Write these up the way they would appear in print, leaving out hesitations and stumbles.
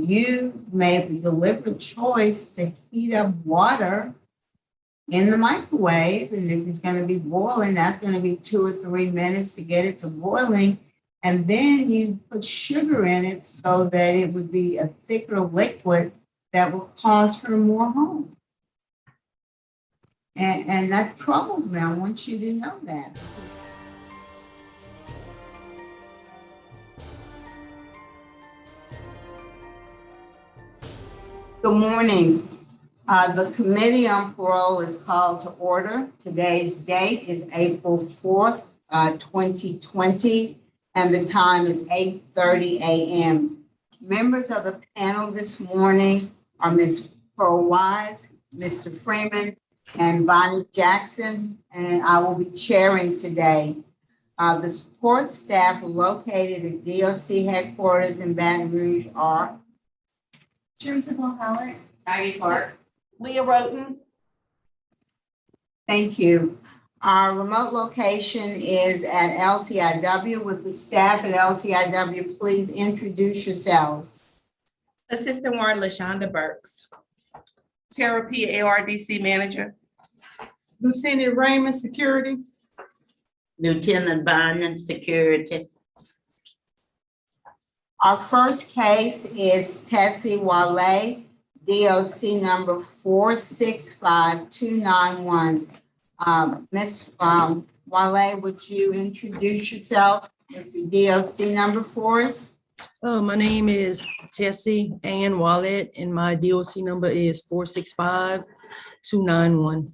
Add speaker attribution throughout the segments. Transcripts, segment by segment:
Speaker 1: you made the deliberate choice to heat up water in the microwave, and if it's going to be boiling, that's going to be 2 or 3 minutes to get it to boiling. And then you put sugar in it so that it would be a thicker liquid that will cause her more harm. And that troubles me. I want you to know that. Good morning. The Committee on Parole is called to order. Today's date is April 4th, 2020, and the time is 8:30 a.m. Members of the panel this morning are Ms. Parole, Mr. Freeman, and Bonnie Jackson, and I will be chairing today. The support staff located at DOC headquarters in Baton Rouge are Teresa Howard, Maggie Clark, Leah Roten. Thank you. Our remote location is at LCIW. With the staff at LCIW, please introduce yourselves.
Speaker 2: Assistant Warden LaShonda Burks.
Speaker 3: Tara P. ARDC Manager.
Speaker 4: Lucinda Raymond, Security.
Speaker 5: Lieutenant Bynum, Security.
Speaker 1: Our first case is Tessie Walet, DOC number 465291. Ms. Walet, would you introduce yourself with the DOC number for us?
Speaker 6: My name is Tessie Ann Walet, and my DOC number is 465291.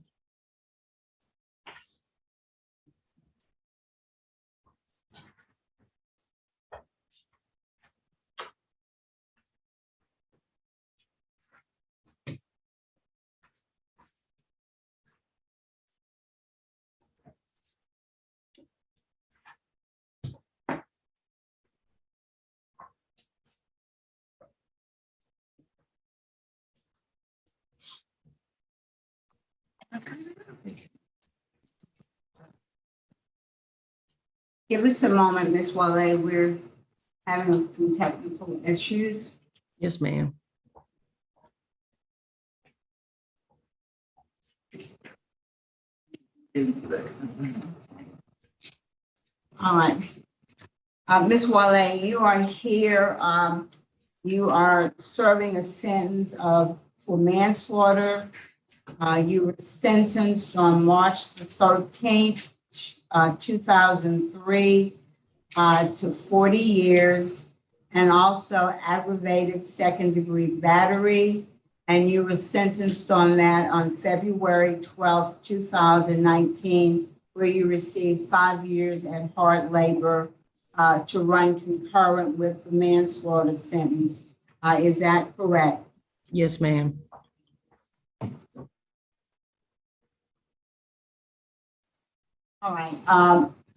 Speaker 1: Give us a moment, Ms. Walet. We're having some technical issues.
Speaker 6: Yes, ma'am.
Speaker 1: All right. Ms. Walet, you are here. You are serving a sentence for manslaughter. You were sentenced on March the 13th, 2003 to 40 years, and also aggravated second-degree battery. And you were sentenced on that on February 12th, 2019, where you received 5 years at hard labor to run concurrent with the manslaughter sentence. Is that correct?
Speaker 6: Yes, ma'am.
Speaker 1: All right.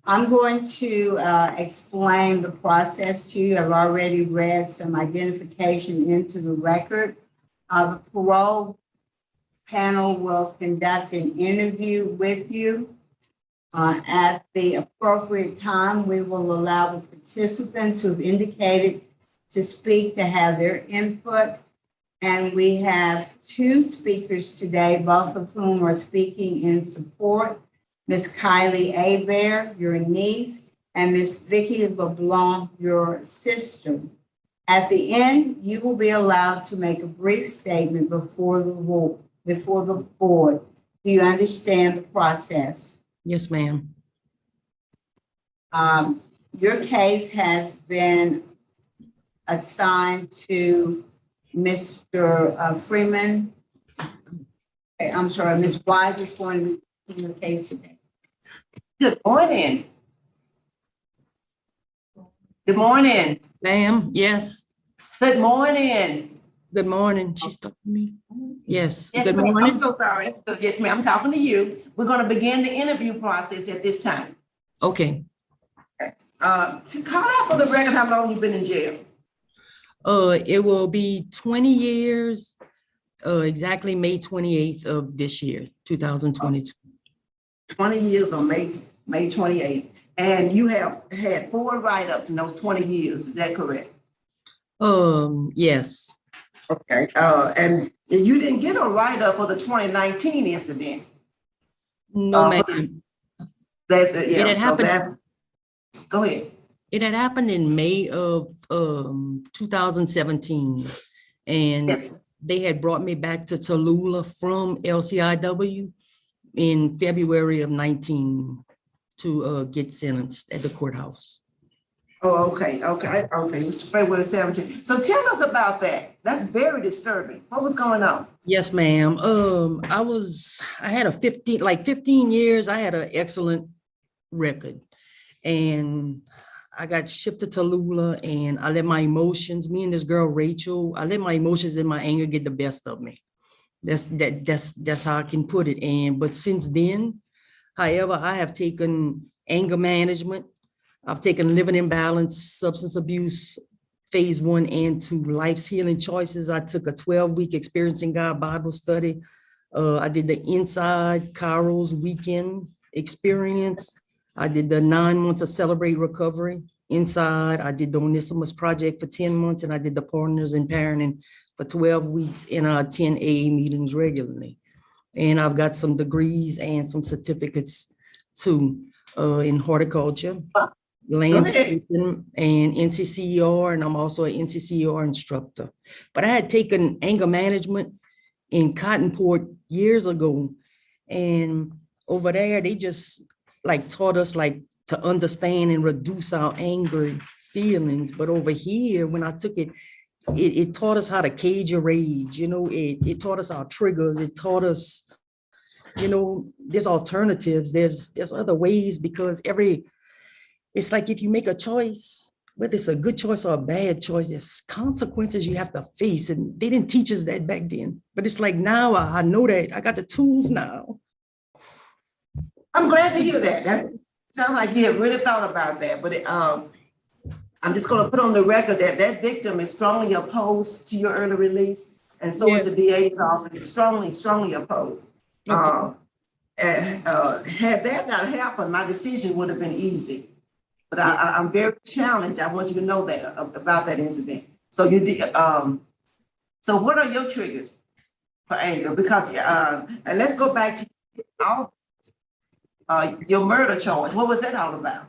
Speaker 1: I'm going to explain the process to you. I've already read some identification into the record. The parole panel will conduct an interview with you. At the appropriate time, we will allow the participants who've indicated to speak to have their input. And we have 2 speakers today, both of whom are speaking in support. Ms. Kylie Hebert, your niece, and Ms. Vicky LeBlanc, your sister. At the end, you will be allowed to make a brief statement before the board. Do you understand the process?
Speaker 6: Yes, ma'am.
Speaker 1: Your case has been assigned to Mr. Freeman. I'm sorry, Ms. Wise is going to be in the case today.
Speaker 3: Good morning. Good morning.
Speaker 6: Ma'am, yes.
Speaker 3: Good morning.
Speaker 6: Good morning. She's talking to me. Yes.
Speaker 3: Yes,
Speaker 6: Good
Speaker 3: ma'am.
Speaker 6: morning.
Speaker 3: I'm so sorry. Yes, ma'am. I'm talking to you. We're going to begin the interview process at this time.
Speaker 6: Okay.
Speaker 3: To call out for the record, how long you've been in jail?
Speaker 6: It will be 20 years, exactly May 28th of this year, 2022.
Speaker 3: 20 years on May 28th. And you have had 4 write-ups in those 20 years. Is that correct?
Speaker 6: Yes.
Speaker 3: Okay, and you didn't get a write-up for the 2019 incident.
Speaker 6: No,
Speaker 3: for
Speaker 6: ma'am.
Speaker 3: Yeah,
Speaker 6: It had
Speaker 3: so
Speaker 6: happened,
Speaker 3: that's, go ahead.
Speaker 6: it had happened in May of 2017. And
Speaker 3: Yes.
Speaker 6: they had brought me back to Tallulah from LCIW in February of 19 to get sentenced at the courthouse.
Speaker 3: Oh, okay, Mr. February 17. So tell us about that. That's very disturbing. What was going on?
Speaker 6: Yes, ma'am. I had 15 years, I had an excellent record. And I got shipped to Tallulah and I let my emotions, me and this girl, Rachel, I let my emotions and my anger get the best of me. That's how I can put it. But since then, however, I have taken anger management. I've taken living in balance, substance abuse, phase 1 and 2, life's healing choices. I took a 12-week Experiencing God Bible study. I did the Inside Carol's weekend experience. I did the 9 months of Celebrate Recovery inside. I did the Onesimus Project for 10 months, and I did the Partners in Parenting for 12 weeks, and I attend AA meetings regularly. And I've got some degrees and some certificates too in horticulture, landscaping, and NCCER, and I'm also an NCCER instructor. But I had taken anger management in Cottonport years ago, and over there they just like taught us like to understand and reduce our angry feelings. But over here, when I took it, it taught us how to cage your rage. You know, it taught us our triggers. It taught us, you know, there's alternatives. There's other ways, because it's like if you make a choice, whether it's a good choice or a bad choice, there's consequences you have to face. And they didn't teach us that back then. But it's like now I know that. I got the tools now.
Speaker 3: I'm glad to hear that. That sounds like you have really thought about that. But I'm just going to put on the record that that victim is strongly opposed to your early release, and so is the DA's office, strongly opposed.
Speaker 6: Okay.
Speaker 3: Had that not happened, my decision would have been easy. But I'm very challenged. I want you to know that about that incident. So you did. So what are your triggers for anger? Because and let's go back to your murder charge. What was that all about?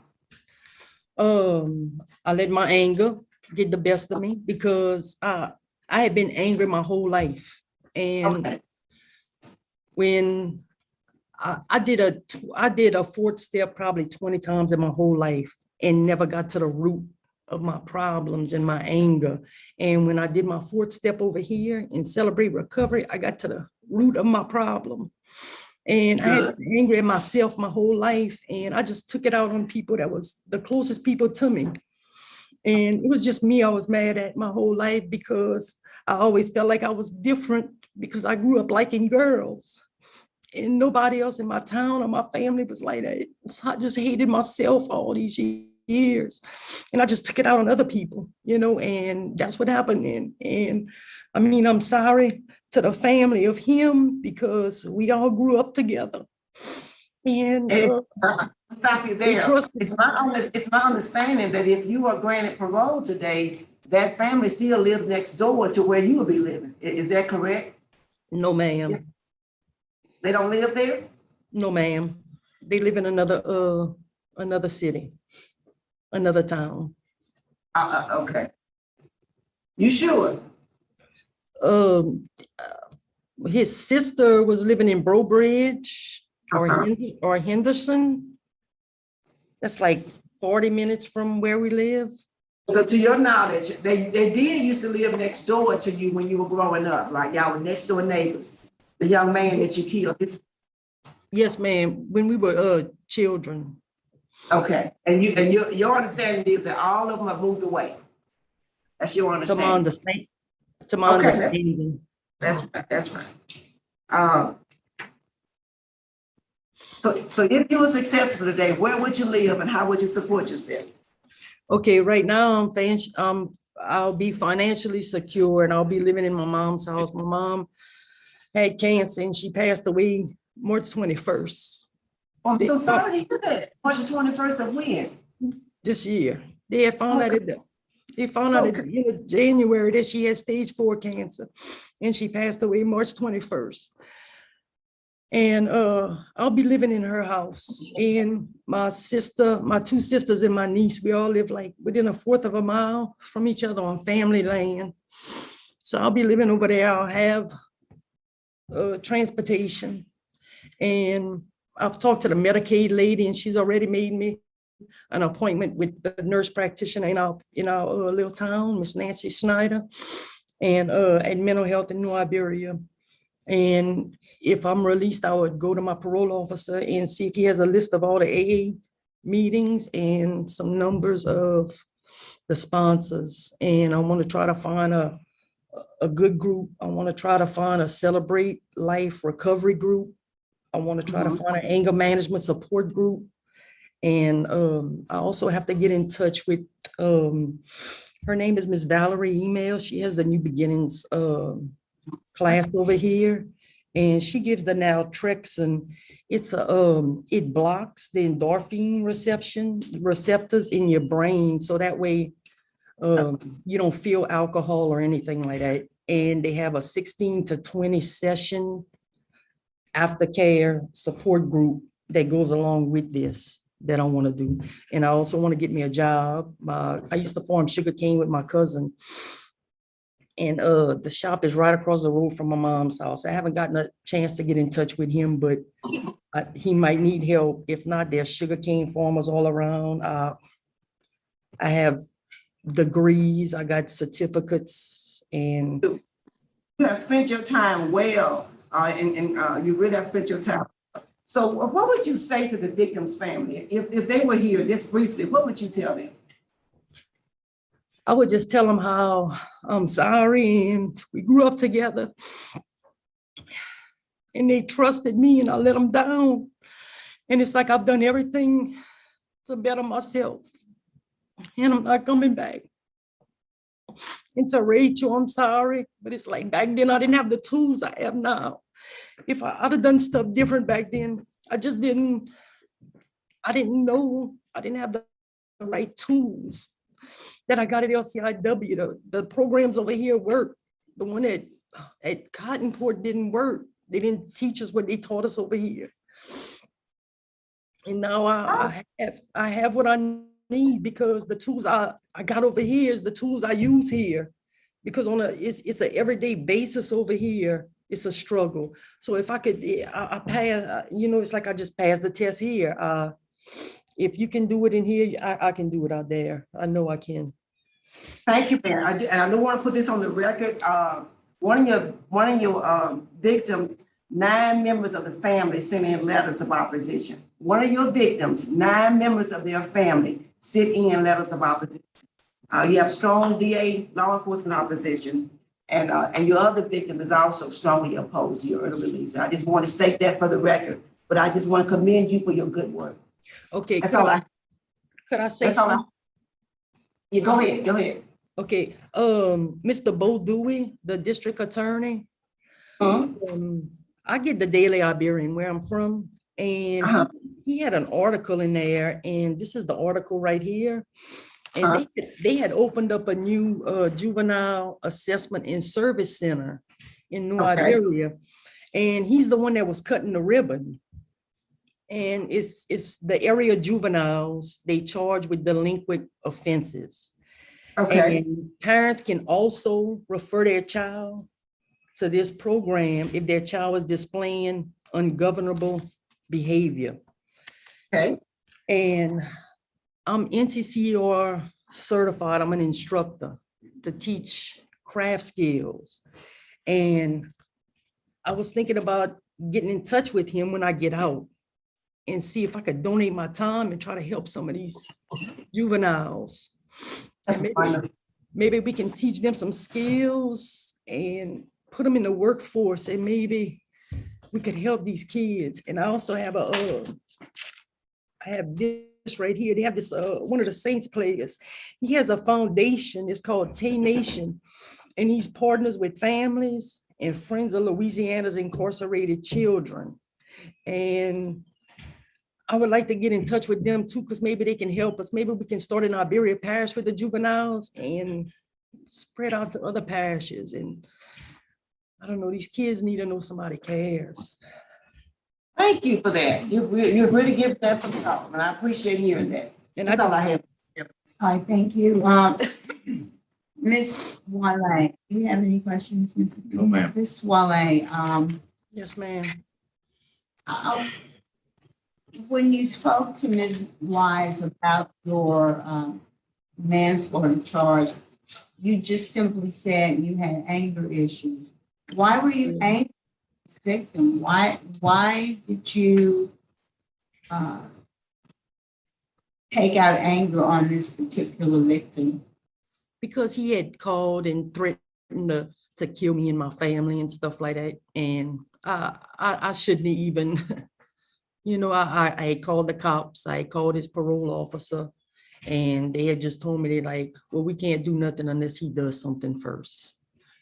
Speaker 6: I let my anger get the best of me because I had been angry my whole life. And when I did a fourth step probably 20 times in my whole life and never got to the root of my problems and my anger. And when I did my fourth step over here in Celebrate Recovery, I got to the root of my problem. And I had been angry at myself my whole life. And I just took it out on people that was the closest people to me. And it was just me I was mad at my whole life, because I always felt like I was different because I grew up liking girls. And nobody else in my town or my family was like that. So I just hated myself all these years. And I just took it out on other people, you know, and that's what happened. And I mean, I'm sorry to the family of him because we all grew up together. And
Speaker 3: stop you there. It's my understanding that if you are granted parole today, that family still lives next door to where you will be living. Is that correct?
Speaker 6: No, ma'am.
Speaker 3: They don't live there?
Speaker 6: No, ma'am. They live in another city, another town.
Speaker 3: Okay. You sure?
Speaker 6: His sister was living in Brobridge or Henderson. That's like 40 minutes from where we live.
Speaker 3: So to your knowledge, they did used to live next door to you when you were growing up, right? Y'all were next door neighbors. The young man that you killed.
Speaker 6: Yes, ma'am. When we were children.
Speaker 3: Okay. And your understanding is that all of them have moved away. That's your understanding.
Speaker 6: To my understanding.
Speaker 3: That's right. So if you were successful today, where would you live and how would you support yourself?
Speaker 6: Okay, right now I'll be financially secure and I'll be living in my mom's house. My mom had cancer and she passed away March 21st.
Speaker 3: Oh, I'm so sorry to hear that. March 21st of when?
Speaker 6: This year. They had found out They found out at
Speaker 3: Okay.
Speaker 6: the end of January that she had stage 4 cancer, and she passed away March 21st. And I'll be living in her house. And my sister, my 2 sisters and my niece, we all live like within 1/4 of a mile from each other on family land. So I'll be living over there. I'll have transportation. And I've talked to the Medicaid lady, and she's already made me an appointment with the nurse practitioner in our little town, Miss Nancy Snyder, and at Mental Health in New Iberia. And if I'm released, I would go to my parole officer and see if he has a list of all the AA meetings and some numbers of the sponsors. And I want to try to find a good group. I want to try to find a Celebrate Life recovery group. I want to try to find an anger management support group. And I also have to get in touch with, her name is Miss Valerie Email. She has the New Beginnings class over here. And she gives the naltrexone. It's it blocks the endorphin receptors in your brain. So that way you don't feel alcohol or anything like that. And they have a 16 to 20 session aftercare support group that goes along with this that I want to do. And I also want to get me a job. I used to farm sugarcane with my cousin. And the shop is right across the road from my mom's house. I haven't gotten a chance to get in touch with him, but he might need help. If not, there's sugarcane farmers all around. I have degrees, I got certificates, and
Speaker 3: You have spent your time well, and you really have spent your time. So what would you say to the victim's family? If they were here just briefly, what would you tell them?
Speaker 6: I would just tell them how I'm sorry and we grew up together. And they trusted me and I let them down. And it's like I've done everything to better myself. And I'm not coming back. And to Rachel, I'm sorry. But it's like back then I didn't have the tools I have now. If I'd have done stuff different back then, I didn't know, I didn't have the right tools that I got at LCIW. The programs over here work. The one at Cottonport didn't work. They didn't teach us what they taught us over here. And now I have what I need because the tools I got over here is the tools I use here. Because it's an everyday basis over here. It's a struggle. So if I could, I pass, it's like I just passed the test here. If you can do it in here, I can do it out there. I know I can.
Speaker 3: Thank you, Mayor. And I don't want to put this on the record. One of your victims, 9 members of the family sent in letters of opposition. One of your victims, 9 members of their family sent in letters of opposition. You have strong DA law enforcement opposition, and your other victim is also strongly opposed to your early release. I just want to state that for the record, but I just want to commend you for your good work.
Speaker 6: Okay.
Speaker 3: That's all
Speaker 6: Could I say
Speaker 3: That's all
Speaker 6: something?
Speaker 3: Yeah, go ahead.
Speaker 6: Okay, Mr. Bo Dewey, the district attorney, I get the Daily Iberian where I'm from, and he had an article in there, and this is the article right here. And they had opened up a new juvenile assessment and service center in New Iberia, and he's the one that was cutting the ribbon. And it's the area juveniles they charge with delinquent offenses.
Speaker 3: Okay.
Speaker 6: And parents can also refer their child to this program if their child is displaying ungovernable behavior.
Speaker 3: Okay.
Speaker 6: And I'm NCCR certified. I'm an instructor to teach craft skills. And I was thinking about getting in touch with him when I get out and see if I could donate my time and try to help some of these juveniles. And maybe we can teach them some skills and put them in the workforce, and maybe we could help these kids. And I also have I have this right here. They have this, one of the Saints players. He has a foundation. It's called Tay Nation. And he's partners with families and friends of Louisiana's incarcerated children. And I would like to get in touch with them too, because maybe they can help us. Maybe we can start in Iberia Parish with the juveniles and spread out to other parishes. And I don't know, these kids need to know somebody cares.
Speaker 3: Thank you for that. You really give that some thought, and I appreciate hearing that.
Speaker 6: And
Speaker 3: That's all I have.
Speaker 1: All right, thank you. Ms. Walet, do you have any questions? No, ma'am. Ms. Walet,
Speaker 6: Yes, ma'am.
Speaker 1: when you spoke to Ms. Wise about your manslaughter charge, you just simply said you had anger issues. Why were you angry at this victim? Why did you take out anger on this particular victim?
Speaker 6: Because he had called and threatened to kill me and my family and stuff like that. And I shouldn't even, you know, I had called the cops, I had called his parole officer, and they had just told me, they're like, well, we can't do nothing unless he does something first,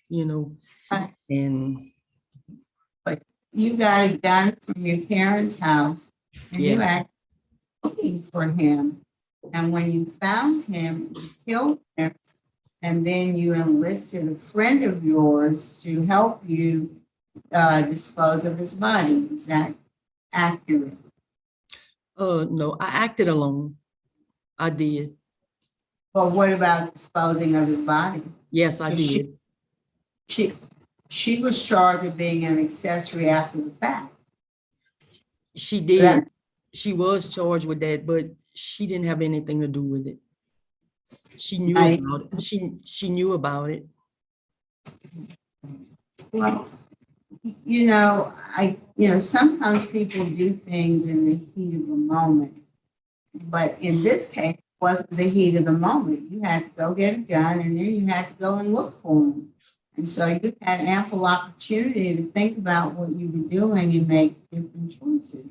Speaker 6: you know. And
Speaker 1: You got a gun from your parents' house and you
Speaker 6: Yeah.
Speaker 1: acted looking for him. And when you found him, you killed him. And then you enlisted a friend of yours to help you dispose of his body. Is that accurate?
Speaker 6: no, I acted alone. I did.
Speaker 1: But what about disposing of his body?
Speaker 6: Yes, I did.
Speaker 1: She was charged with being an accessory after the fact.
Speaker 6: She did. She was charged with that, but she didn't have anything to do with it. She knew about it. She knew about it.
Speaker 1: Well, sometimes people do things in the heat of the moment. But in this case, it wasn't the heat of the moment. You had to go get a gun and then you had to go and look for him. And so you had ample opportunity to think about what you were doing and make different choices.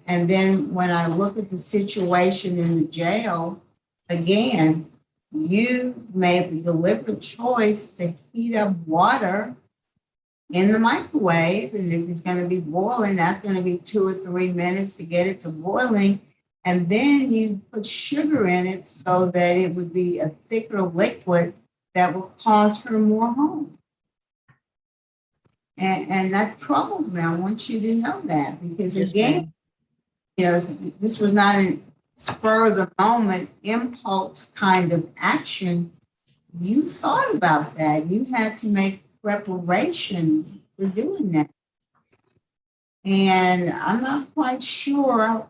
Speaker 1: And then when I look at the situation in the jail, again, you made the deliberate choice to heat up water in the microwave. And if it's going to be boiling, that's going to be 2 or 3 minutes to get it to boiling. And then you put sugar in it so that it would be a thicker liquid that will cause her more harm. And that troubles me. I want you to know that because
Speaker 6: Yes,
Speaker 1: again, this was not a spur of the moment impulse kind of action. You thought about that. You had to make preparations for doing that. And I'm not quite sure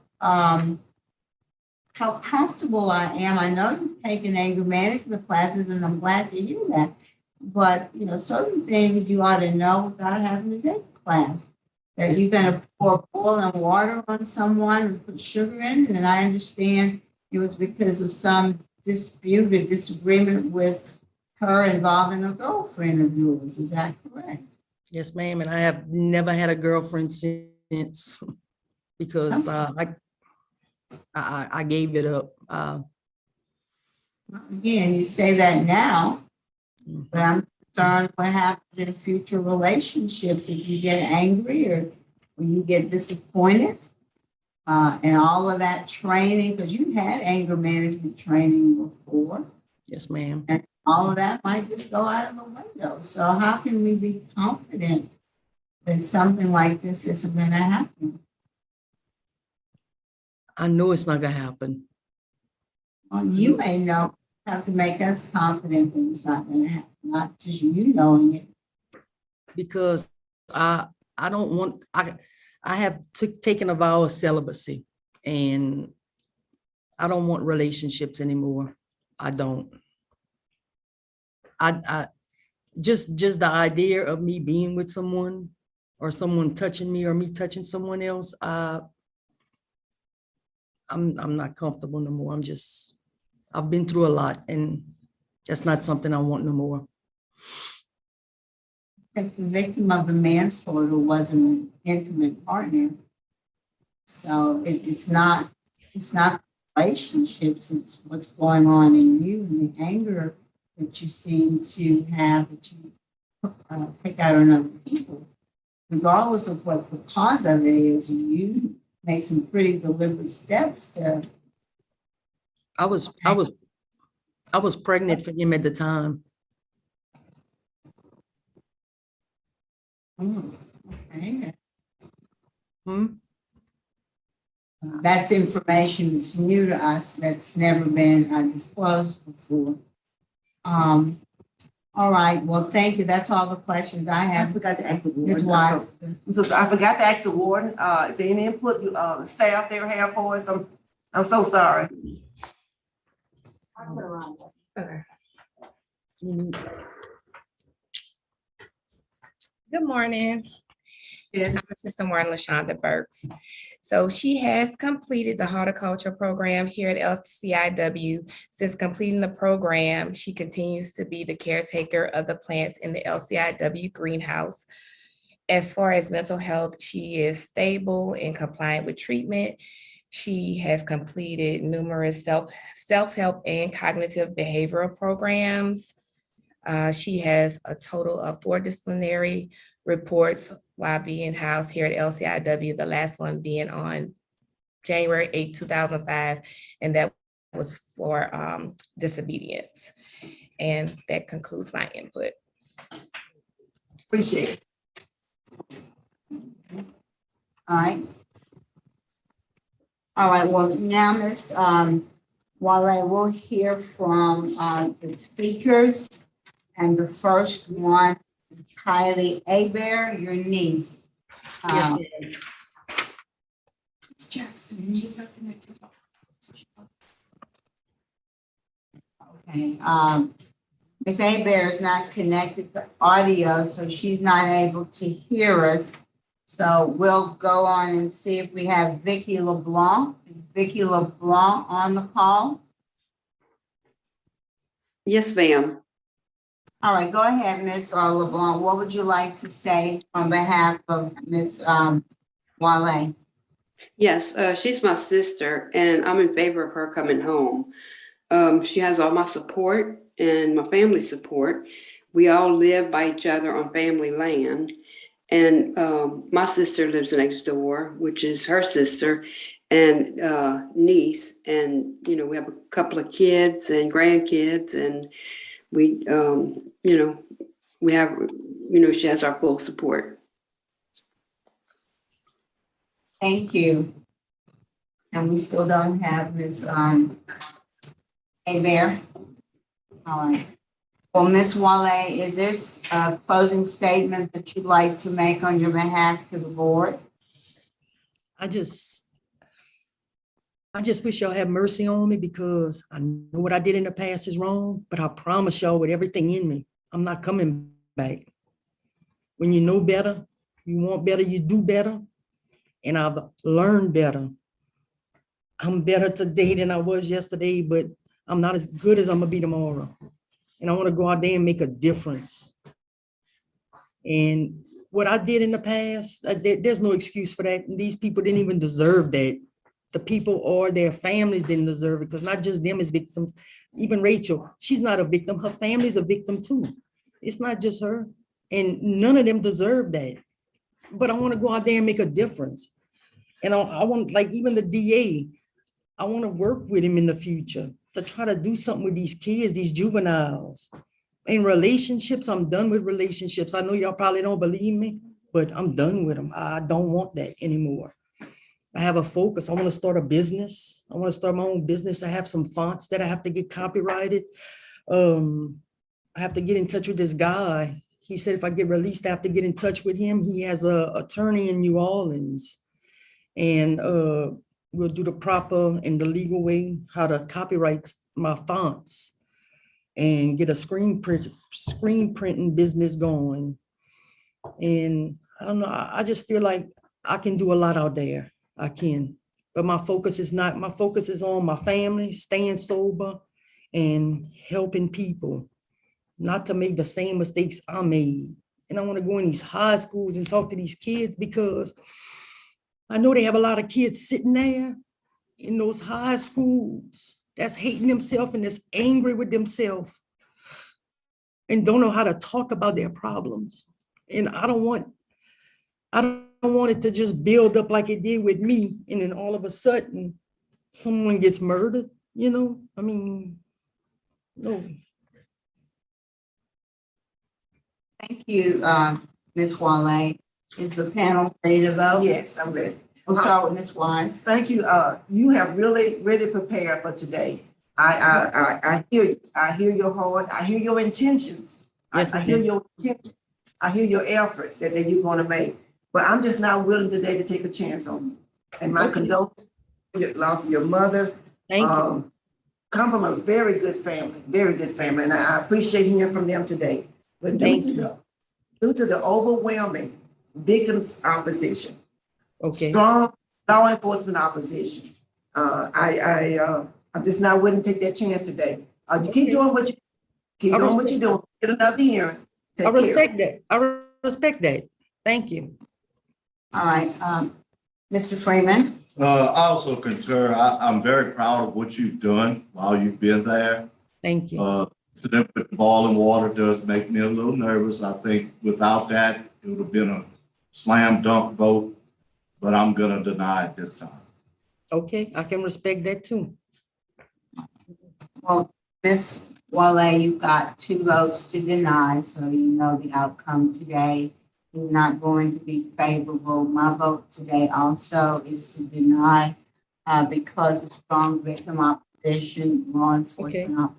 Speaker 1: how comfortable I am. I know you've taken anger management classes, and I'm glad to hear that. But, certain things you ought to know without having to take a class. That you're going to pour boiling water on someone and put sugar in it. And I understand it was because of some dispute or disagreement with her involving a girlfriend of yours. Is that correct?
Speaker 6: Yes, ma'am. And I have never had a girlfriend since because I gave it up.
Speaker 1: Again, you say that now, but I'm concerned what happens in future relationships if you get angry or when you get disappointed and all of that training, because you had anger management training before.
Speaker 6: Yes, ma'am.
Speaker 1: And all of that might just go out of the window. So how can we be confident that something like this isn't going to happen?
Speaker 6: I know it's not gonna happen.
Speaker 1: Well, you may know, have to make us confident that it's not going to happen, not just you knowing it.
Speaker 6: Because I don't want, I have taken a vow of celibacy and I don't want relationships anymore. I don't. I just the idea of me being with someone or someone touching me or me touching someone else, I'm not comfortable no more. I've been through a lot and that's not something I want no more.
Speaker 1: If the victim of the manslaughter wasn't an intimate partner, so it's not relationships, it's what's going on in you and the anger that you seem to have that you take out on other people. Regardless of what the cause of it is, you made some pretty deliberate steps to.
Speaker 6: I was pregnant for him at the time.
Speaker 1: Okay.
Speaker 6: Hmm?
Speaker 1: That's information that's new to us, that's never been disclosed before. All right, well, thank you. That's all the questions I
Speaker 3: I
Speaker 1: have.
Speaker 3: forgot to ask the
Speaker 1: Ms.
Speaker 3: warden.
Speaker 1: Wise.
Speaker 3: So I forgot to ask the warden, if there any input, staff there have for us, I'm so sorry.
Speaker 2: Okay. Good morning.
Speaker 3: Yeah.
Speaker 2: I'm Assistant Warden LaShonda Burks. So she has completed the horticulture program here at LCIW. Since completing the program, she continues to be the caretaker of the plants in the LCIW greenhouse. As far as mental health, she is stable and compliant with treatment. She has completed numerous self-help and cognitive behavioral programs. She has a total of 4 disciplinary reports while being housed here at LCIW, the last one being on January 8, 2005, and that was for disobedience. And that concludes my input.
Speaker 3: Appreciate it.
Speaker 1: All right. All right, well, now, Ms. Walet, we'll hear from the speakers. And the first one is Kylie Iberia, your niece.
Speaker 6: Yes,
Speaker 1: Ms. Jackson, she's not connected. Okay, Ms. Iberia is not connected to audio, so she's not able to hear us. So we'll go on and see if we have Vicky LeBlanc. Is Vicky LeBlanc on the call?
Speaker 7: Yes, ma'am.
Speaker 1: All right, go ahead, Ms. LeBlanc. What would you like to say on behalf of Ms. Walet?
Speaker 7: Yes, she's my sister, and I'm in favor of her coming home. She has all my support and my family support. We all live by each other on family land. And my sister lives next door, which is her sister and niece. And, you know, we have a couple of kids and grandkids, and we, you know, we have, you know, she has our full support.
Speaker 1: Thank you. And we still don't have Ms. Iberia. All right. Well, Ms. Walet, is there a closing statement that you'd like to make on your behalf to the board?
Speaker 6: I just wish y'all have mercy on me, because I know what I did in the past is wrong, but I promise y'all with everything in me, I'm not coming back. When you know better, you want better, you do better. And I've learned better. I'm better today than I was yesterday, but I'm not as good as I'm gonna be tomorrow. And I want to go out there and make a difference. And what I did in the past, there's no excuse for that. And these people didn't even deserve that. The people or their families didn't deserve it, because not just them as victims. Even Rachel, she's not a victim. Her family's a victim too. It's not just her. And none of them deserve that. But I want to go out there and make a difference. And I want, like even the DA, I want to work with him in the future to try to do something with these kids, these juveniles. In relationships, I'm done with relationships. I know y'all probably don't believe me, but I'm done with them. I don't want that anymore. I have a focus. I want to start a business. I want to start my own business. I have some fonts that I have to get copyrighted. I have to get in touch with this guy. He said if I get released, I have to get in touch with him. He has an attorney in New Orleans. And we'll do the proper and the legal way, how to copyright my fonts and get a screen printing business going. And I don't know, I just feel like I can do a lot out there. I can, but my focus is on my family, staying sober and helping people, not to make the same mistakes I made. And I want to go in these high schools and talk to these kids, because I know they have a lot of kids sitting there in those high schools that's hating themselves and that's angry with themselves and don't know how to talk about their problems. And I don't don't want it to just build up like it did with me, and then all of a sudden, someone gets murdered, you know? I mean, no.
Speaker 1: Thank you, Ms. Walet. Is the panel ready to vote?
Speaker 3: Yes, I'm ready.
Speaker 1: We'll start with Ms. Wise.
Speaker 3: Thank you. You have really prepared for today. I hear you. I hear your heart. I hear your intentions.
Speaker 6: Yes,
Speaker 3: I hear
Speaker 6: ma'am.
Speaker 3: your intention. I hear your efforts that you're gonna make. But I'm just not willing today to take a chance on you. And my
Speaker 6: Okay.
Speaker 3: condolences for your loss of your mother.
Speaker 6: Thank you.
Speaker 3: Come from a very good family, and I appreciate hearing from them today. But
Speaker 6: Thank
Speaker 3: due to the overwhelming victims' opposition,
Speaker 6: Okay,
Speaker 3: strong law enforcement opposition, I'm just not willing to take that chance today. You keep doing what you're doing. Get another hearing.
Speaker 6: I
Speaker 3: Take care.
Speaker 6: respect that. I respect that. Thank you.
Speaker 1: All right, Mr. Freeman.
Speaker 8: I also concur. I'm very proud of what you've done while you've been there.
Speaker 6: Thank you.
Speaker 8: To them with the boiling water does make me a little nervous. I think without that, it would have been a slam dunk vote, but I'm gonna deny it this time.
Speaker 6: Okay, I can respect that too.
Speaker 1: Well, Ms. Walet, you got 2 votes to deny, so you know the outcome today is not going to be favorable. My vote today also is to deny because of strong victim opposition, law enforcement.
Speaker 6: Okay.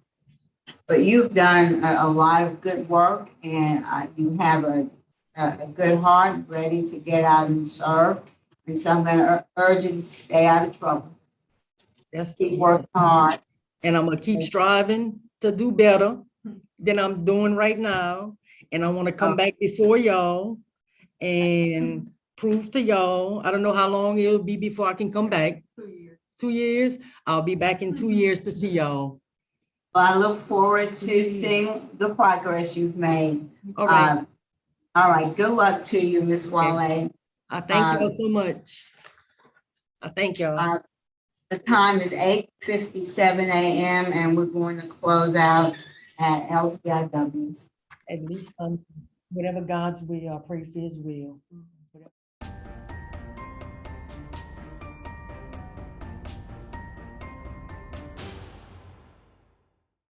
Speaker 1: But you've done a lot of good work, and you have a good heart, ready to get out and serve. And so I'm going to urge you to stay out of trouble.
Speaker 6: That's
Speaker 1: Keep working hard.
Speaker 6: And I'm gonna keep striving to do better than I'm doing right now. And I want to come back before y'all and prove to y'all, I don't know how long it'll be before I can come back.
Speaker 4: 2 years.
Speaker 6: 2 years? I'll be back in 2 years to see y'all.
Speaker 1: Well, I look forward to seeing the progress you've made.
Speaker 6: All right.
Speaker 1: All right, good luck to you, Ms. Walet.
Speaker 6: I thank y'all so much. I thank y'all.
Speaker 1: The time is 8:57 a.m. and we're going to close out at LCIW.
Speaker 6: At least whatever God's will, I pray for his will.